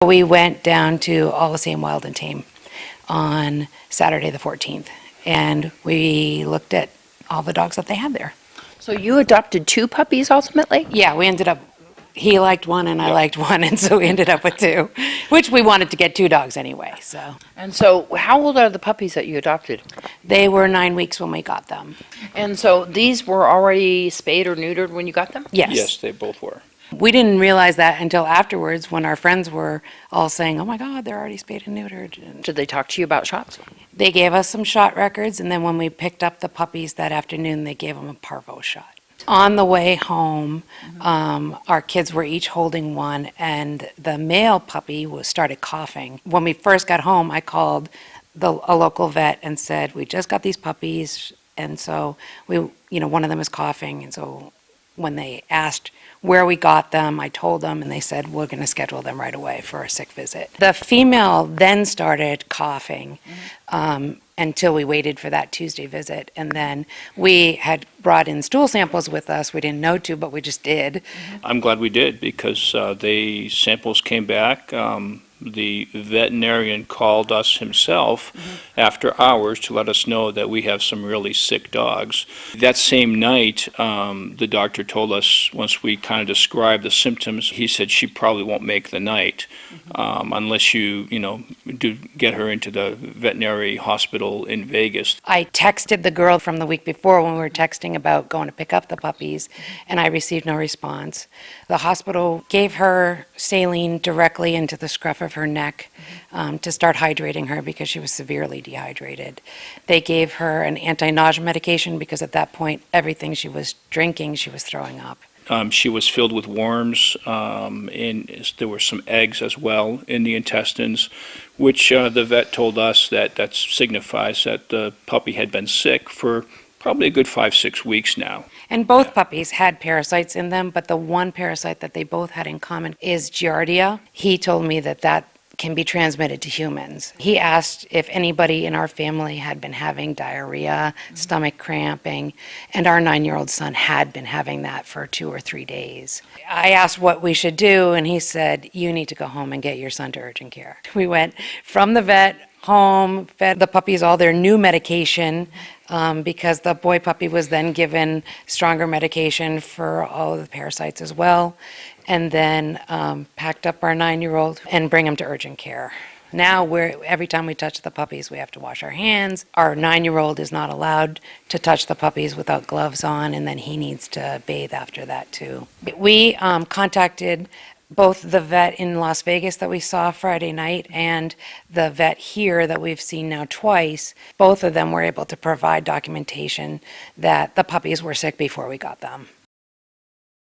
We went down to all the Same Wild Tame on Saturday the 14th, and we looked at all the dogs that they had there. So you adopted 2 puppies ultimately? Yeah, we ended up, he liked one and I liked one, and so we ended up with 2, which we wanted to get 2 dogs anyway, so. And so how old are the puppies that you adopted? They were 9 weeks when we got them. And so these were already spayed or neutered when you got them? Yes. Yes, they both were. We didn't realize that until afterwards when our friends were all saying, oh my God, they're already spayed and neutered. And Did they talk to you about shots? they gave us some shot records, and then when we picked up the puppies that afternoon, they gave them a parvo shot. On the way home, our kids were each holding one, and the male puppy started coughing. When we first got home, I called a local vet and said, we just got these puppies, and so one of them is coughing, and so when they asked where we got them, I told them, and they said, we're going to schedule them right away for a sick visit. The female then started coughing until we waited for that Tuesday visit, and then we had brought in stool samples with us. We didn't know to, but we just did. I'm glad we did because the samples came back. The veterinarian called us himself after hours to let us know that we have some really sick dogs. That same night, the doctor told us, once we kind of described the symptoms, he said she probably won't make the night unless you do get her into the veterinary hospital in Vegas. I texted the girl from the week before when we were texting about going to pick up the puppies, and I received no response. The hospital gave her saline directly into the scruff of her neck to start hydrating her because she was severely dehydrated. They gave her an anti-nausea medication because at that point, everything she was drinking, she was throwing up. She was filled with worms, and there were some eggs as well in the intestines, which the vet told us that signifies that the puppy had been sick for probably a good 5-6 weeks now. And both puppies had parasites in them, but the one parasite that they both had in common is Giardia. He told me that can be transmitted to humans. He asked if anybody in our family had been having diarrhea, stomach cramping, and our 9-year-old son had been having that for 2 or 3 days. I asked what we should do, and he said, you need to go home and get your son to urgent care. We went from the vet home, fed the puppies all their new medication, because the boy puppy was then given stronger medication for all of the parasites as well, and then packed up our 9-year-old and bring him to urgent care. Now, every time we touch the puppies, we have to wash our hands. Our 9-year-old is not allowed to touch the puppies without gloves on, and then he needs to bathe after that too. We contacted both the vet in Las Vegas that we saw Friday night and the vet here that we've seen now twice. Both of them were able to provide documentation that the puppies were sick before we got them.